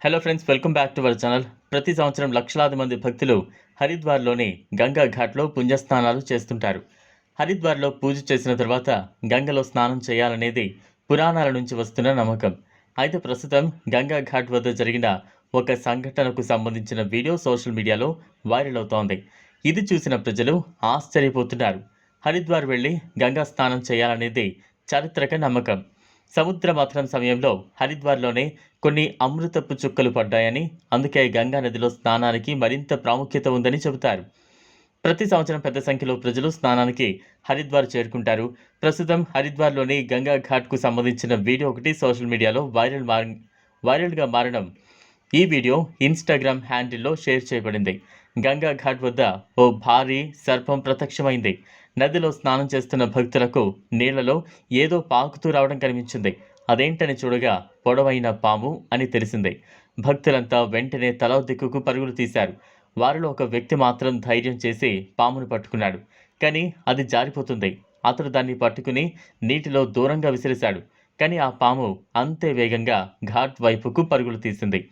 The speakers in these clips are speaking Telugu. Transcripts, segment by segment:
Hello friends, welcome back to our channel. ప్రతి సంవత్సరం లక్షలాది మంది భక్తులు హరిద్వార్లోని గంగా ఘాట్లో పుణ్యస్నానాలు చేస్తుంటారు. హరిద్వార్లో పూజ చేసిన తర్వాత గంగలో స్నానం చేయాలనేది పురాణాల నుంచి వస్తున్న నమ్మకం. అయితే ప్రస్తుతం గంగా ఘాట్ వద్ద జరిగిన ఒక సంఘటనకు సంబంధించిన వీడియో సోషల్ మీడియాలో వైరల్ అవుతోంది. ఇది చూసిన ప్రజలు ఆశ్చర్యపోతున్నారు. హరిద్వార్ వెళ్లి గంగా స్నానం చేయాలనేది చారిత్రక నమ్మకం. సముద్ర మథనం సమయంలో హరిద్వార్లోనే కొన్ని అమృతపు చుక్కలు పడ్డాయని, అందుకే గంగా నదిలో స్నానానికి మరింత ప్రాముఖ్యత ఉందని చెబుతారు. ప్రతి సంవత్సరం పెద్ద సంఖ్యలో ప్రజలు స్నానానికి హరిద్వార్ చేరుకుంటారు. ప్రస్తుతం హరిద్వార్లోని గంగా ఘాట్కు సంబంధించిన వీడియో ఒకటి సోషల్ మీడియాలో వైరల్గా మారడం. ఈ వీడియో ఇన్స్టాగ్రామ్ హ్యాండిల్లో షేర్ చేయబడింది. గంగా ఘాట్ వద్ద ఓ భారీ సర్పం ప్రత్యక్షమైంది. నదిలో స్నానం చేస్తున్న భక్తులకు నీళ్లలో ఏదో పాకుతూ రావడం కనిపించింది. అదేంటని చూడగా పొడవైన పాము అని తెలిసింది. భక్తులంతా వెంటనే తలో దిక్కుకు పరుగులు తీశారు. వారిలో ఒక వ్యక్తి మాత్రం ధైర్యం చేసి పామును పట్టుకున్నాడు. కానీ అది జారిపోతుంది. అతడు దాన్ని పట్టుకుని నీటిలో దూరంగా విసిరేశాడు. కానీ ఆ పాము అంతే వేగంగా ఘాట్ వైపుకు పరుగులు తీసింది.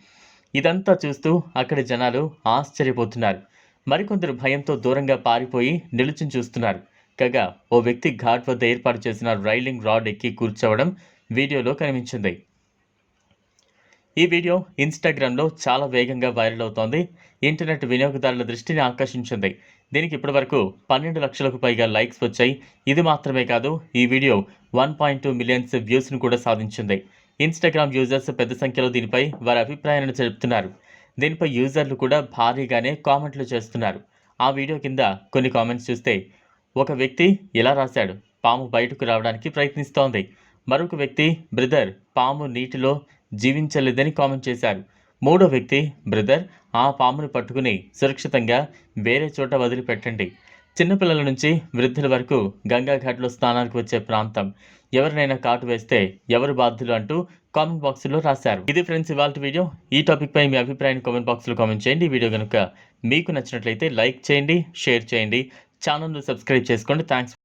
ఇదంతా చూస్తూ అక్కడి జనాలు ఆశ్చర్యపోతున్నారు. మరికొందరు భయంతో దూరంగా పారిపోయి నిలుచుని చూస్తున్నారు. కాగా ఓ వ్యక్తి ఘాట్ వద్ద ఏర్పాటు చేసిన రైలింగ్ రాడ్ ఎక్కి కూర్చోవడం వీడియోలో కనిపించింది. ఈ వీడియో ఇన్స్టాగ్రామ్లో చాలా వేగంగా వైరల్ అవుతోంది. ఇంటర్నెట్ వినియోగదారుల దృష్టిని ఆకర్షించింది. దీనికి ఇప్పటివరకు 12 లక్షలకు పైగా లైక్స్ వచ్చాయి. ఇది మాత్రమే కాదు, ఈ వీడియో 1.2 మిలియన్స్ వ్యూస్ను కూడా సాధించింది. ఇన్స్టాగ్రామ్ యూజర్స్ పెద్ద సంఖ్యలో దీనిపై వారి అభిప్రాయాలను చెబుతున్నారు. దీనిపై యూజర్లు కూడా భారీగానే కామెంట్లు చేస్తున్నారు. ఆ వీడియో కింద కొన్ని కామెంట్స్ చూస్తే ఒక వ్యక్తి ఇలా రాశాడు: పాము బయటకు రావడానికి ప్రయత్నిస్తోంది. మరొక వ్యక్తి, బ్రదర్, పాము నీటిలో జీవించలేదని కామెంట్ చేశారు. మూడో వ్యక్తి, బ్రదర్, ఆ పామును పట్టుకుని సురక్షితంగా వేరే చోట వదిలిపెట్టండి. చిన్నపిల్లల నుంచి వృద్ధుల వరకు గంగా ఘాట్లో స్నానానికి వచ్చే ప్రాంతం. ఎవరినైనా కాటు వేస్తే ఎవరు బాధ్యులు అంటూ కామెంట్ బాక్స్లో రాశారు. ఇది ఫ్రెండ్స్ ఇవాల్టి వీడియో. ఈ టాపిక్ పై మీ అభిప్రాయాన్ని కామెంట్ బాక్స్లో కామెంట్ చేయండి. ఈ వీడియో కనుక మీకు నచ్చినట్లయితే లైక్ చేయండి, షేర్ చేయండి, ఛానల్ను సబ్స్క్రైబ్ చేసుకోండి. థ్యాంక్స్.